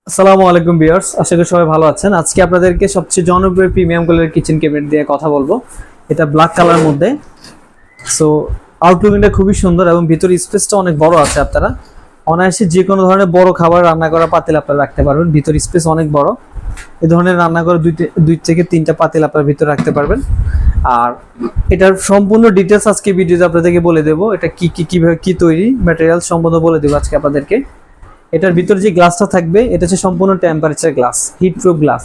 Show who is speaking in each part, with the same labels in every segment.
Speaker 1: আসসালামু আলাইকুম ভিউয়ার্স, আশা করি সবাই ভালো আছেন। আজকে আপনাদেরকে সবচেয়ে জনপ্রিয় প্রিমিয়াম কোয়ালিটির কিচেন ক্যাবিনেট দিয়ে কথা বলবো। এটা ব্ল্যাক কালার মধ্যে। সো আউটলুকটা খুবই সুন্দর এবং ভিতরে স্পেসটা অনেক বড় আছে। আপনারা অনায়াসে যে কোনো ধরনের বড় খাবার রান্না করা পাতিল আপনারা রাখতে পারবেন। ভিতরে স্পেস অনেক বড়। এই ধরনের রান্না করা দুই থেকে তিনটা পাতিল আপনারা ভিতরে রাখতে পারবেন। আর এটার সম্পূর্ণ ডিটেলস আজকে ভিডিওতে আপনাদেরকে বলে দেবো। এটা কিভাবে কি তৈরি, ম্যাটেরিয়াল সম্পূর্ণ বলে দেবো আজকে আপনাদেরকে। এটার ভিতরে যে গ্লাসটা থাকবে এটা হচ্ছে সম্পূর্ণ temperature glass, heat proof glass.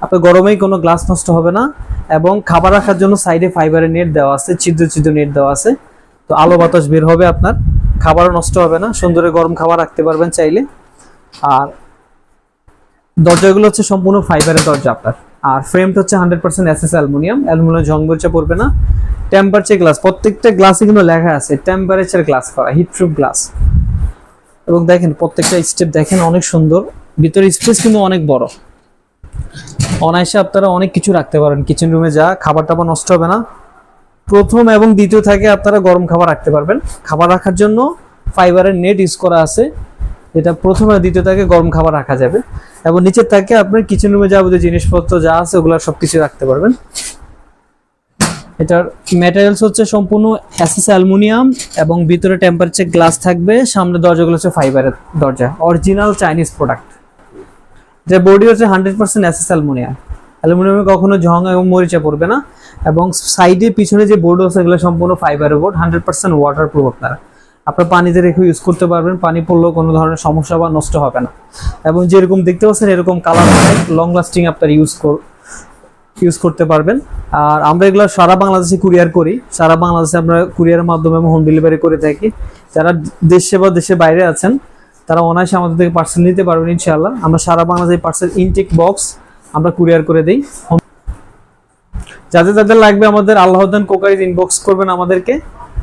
Speaker 1: আপনার গরমেই কোনো গ্লাস নষ্ট হবে না। এবং খাবার রাখার জন্য সাইডে ফাইবারের নেট দেওয়া আছে, ছিদ্র ছিদ্র নেট দেওয়া আছে। তো আলো বাতাস বের হবে, আপনার খাবারও নষ্ট হবে না। সুন্দর গরম খাবার রাখতে পারবেন চাইলে। আর দরজাগুলো হচ্ছে সম্পূর্ণ ফাইবারের দরজা আপনার। আর ফ্রেমটা হচ্ছে 100% এসএস অ্যালুমিনিয়াম ঝং বলছে পড়বে না। টেম্পারেচার গ্লাস, প্রত্যেকটা গ্লাসে কিন্তু লেখা আছে টেম্পারেচার গ্লাস করা, হিট প্রুফ গ্লাস। এবং দেখেন প্রত্যেকটা স্টেপ দেখেন অনেক সুন্দর। ভিতরে স্পেস কিন্তু অনেক বড়। অনায়াসে আপনারা অনেক কিছু রাখতে পারেন কিচেন রুমে, যা খাবার টাবার নষ্ট হবে না। প্রথম এবং দ্বিতীয় থাকে আপনারা গরম খাবার রাখতে পারবেন। খাবার রাখার জন্য ফাইবারের নেট ইউজ করা আছে, যেটা প্রথম আর দ্বিতীয় থাকে গরম খাবার রাখা যাবে। এবং নিচের থাকে আপনার কিচেন রুমে যাবতীয় জিনিসপত্র যা আছে ওগুলো সবকিছু রাখতে পারবেন। এটার ম্যাটেরিয়ালস হচ্ছে সম্পূর্ণ এসএস অ্যালুমিনিয়াম এবং ভিতরে টেম্পারেচার গ্লাস থাকবে। সামনে দরজাগুলো হচ্ছে ফাইবারের দরজা, অরিজিনাল চাইনিজ প্রোডাক্ট। যে বডি হচ্ছে 100% এসএস অ্যালুমিনিয়াম। অ্যালুমিনিয়ামে কখনো ঝং এবং মরিচা পড়বে না। এবং সাইডে পিছনে যে বোর্ড আছে এগুলো সম্পূর্ণ ফাইবারের বোর্ড, 100% ওয়াটারপ্রুফ। আপনার পানিতে রেখে ইউজ করতে পারবেন, পানি পড়লেও কোনো ধরনের সমস্যা বা নষ্ট হবে না। এবং যেরকম দেখতে পাচ্ছেন এরকম কালার লং লাস্টিং আপনার ইউজ করতে পারবেন। আর আমরা এগুলো সারা বাংলাদেশে কুরিয়ার করি। সারা বাংলাদেশে আমরা কুরিয়ারের মাধ্যমে হোম ডেলিভারি করে থাকি। যারা দেশে বা দেশের বাইরে আছেন তারা অনায়াসে আমাদের থেকে পার্সেল নিতে পারবেন ইনশাআল্লাহ। আমরা সারা বাংলাদেশে পার্সেল ইনটেক বক্স আমরা কুরিয়ার করে দিই। যাদের যাদের লাগবে আমাদের আল্লাহদান কোকারিজ ইনবক্স করবেন, আমাদেরকে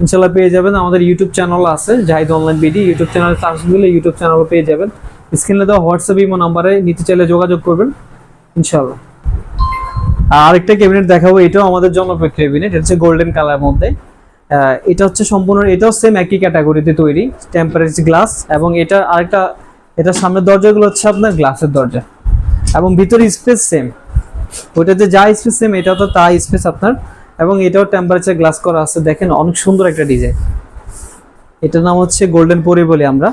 Speaker 1: ইনশাআল্লাহ পেয়ে যাবেন। আমাদের ইউটিউব চ্যানেল আছে জাহিদ অনলাইন বিডি, ইউটিউব চ্যানেলে সার্চ দিলে ইউটিউব চ্যানেলও পেয়ে যাবেন। স্ক্রিনে দেওয়া হোয়াটসঅ্যাপ ইমো নাম্বারে নিতে চাইলে যোগাযোগ করবেন ইনশাআল্লাহ। আরেকটা ক্যাবিনেট দেখাবো, এটাও আমাদের জনপ্রিয় ক্যাবিনেট। এটা হচ্ছে গোল্ডেন কালার মধ্যে। এটা হচ্ছে সম্পূর্ণ, এটাও সেম একই ক্যাটাগরিতে তৈরি, টেম্পারেচার গ্লাস। এবং এটা আরেকটা, এটার সামনের দরজাগুলো হচ্ছে আপনার গ্লাসের দরজা। এবং ভিতরে স্পেস সেম, ওইটাতে যা স্পেস সেম এটাও তো তা স্পেস আপনার। এবং এটাও টেম্পারেচার গ্লাস করা আছে। দেখেন অনেক সুন্দর একটা ডিজাইন। এটার নাম হচ্ছে গোল্ডেন পরি বলি আমরা।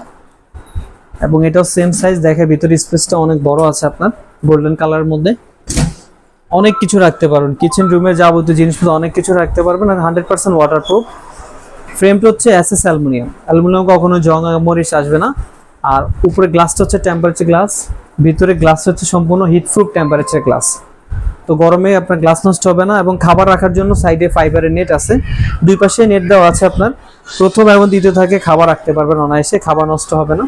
Speaker 1: এবং এটাও সেম সাইজ, দেখে ভিতরে স্পেসটা অনেক বড় আছে আপনার গোল্ডেন কালারের মধ্যে। অনেক কিছু রাখতে পারবেন কিচেন রুমে, যাবতীয় জিনিসপত্র অনেক কিছু রাখতে পারবেন। আর 100% ওয়াটারপ্রুফ। ফ্রেমটা হচ্ছে এসএস অ্যালুমিনিয়াম কখনো জং মরিচ আসবে না। আর উপরে গ্লাসটা হচ্ছে টেম্পারেচার গ্লাস, ভিতরে গ্লাস হচ্ছে সম্পূর্ণ হিট প্রুফ টেম্পারেচার গ্লাস। তো গরমে আপনার গ্লাস নষ্ট হবে না। এবং খাবার রাখার জন্য সাইডে ফাইবারের নেট আছে, দুই পাশে নেট দেওয়া আছে আপনার। প্রথম এবং দ্বিতীয় থাকে খাবার রাখতে পারবেন অনায়াসে, খাবার নষ্ট হবে না।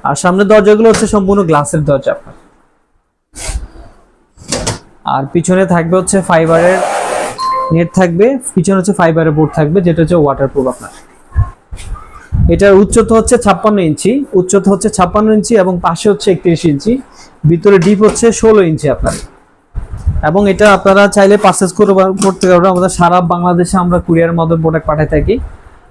Speaker 1: আর সামনের দরজাগুলো হচ্ছে সম্পূর্ণ গ্লাসের দরজা আপনার। আর পিছনে থাকবে হচ্ছে ফাইবারের নেট থাকবে, পিছনে হচ্ছে ফাইবারের বোর্ড থাকবে, যেটা হচ্ছে ওয়াটারপ্রুফ আপনার। এটার উচ্চতা হচ্ছে 56 ইঞ্চি, এবং পাশে হচ্ছে 31 ইঞ্চি। ভিতরে ডিপ হচ্ছে 16 ইঞ্চি আপনার। এবং এটা আপনারা চাইলে পারচেজ করতে পারবেন। আমাদের সারা বাংলাদেশে আমরা কুরিয়ারের মাধ্যমে প্রোডাক্ট পাঠাই থাকি।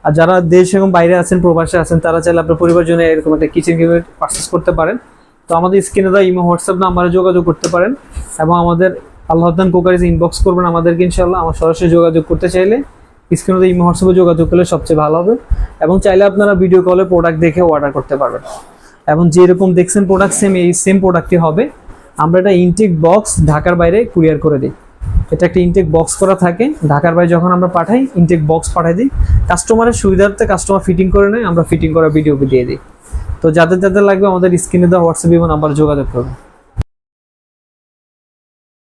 Speaker 1: আর যারা দেশ এবং বাইরে আছেন, প্রবাসে আছেন, তারা চাইলে আপনার পরিবারের জন্য এরকম একটা কিচেন ক্যাবিনেট পারচেজ করতে পারেন। তো আমাদের স্ক্রিনে দেওয়া ইমো হোয়াটসঅ্যাপ নাম্বারে যোগাযোগ করতে পারেন। এবং আমাদের আল্লাহদান কোকারিজ ইনবক্স করবেন আমাদেরকে ইনশাআল্লাহ। আমার সরাসরি যোগাযোগ করতে চাইলে স্ক্রিনে দেওয়া ইমো হোয়াটসঅ্যাপে যোগাযোগ করলে সবচেয়ে ভালো হবে। এবং চাইলে আপনারা ভিডিও কলে প্রোডাক্ট দেখে অর্ডার করতে পারবেন। এবং যেরকম দেখছেন প্রোডাক্ট সেম প্রোডাক্টই হবে। আমরা এটা ইনটেক বক্স ঢাকার বাইরে কুরিয়ার করে দিই। এটা একটা ইনটেক বক্স করা থাকে, ঢাকার বাইরে যখন আমরা পাঠাই ইনটেক বক্স পাঠাই দিই। কাস্টমারের সুবিধার্থে কাস্টমার ফিটিং করে নেয়, আমরা ফিটিং করা ভিডিও দিয়ে দিই। তো যাদের যাদের লাগবে আমাদের স্ক্রিনে দেওয়া হোয়াটসঅ্যাপ নাম্বার যোগাযোগ করবেন।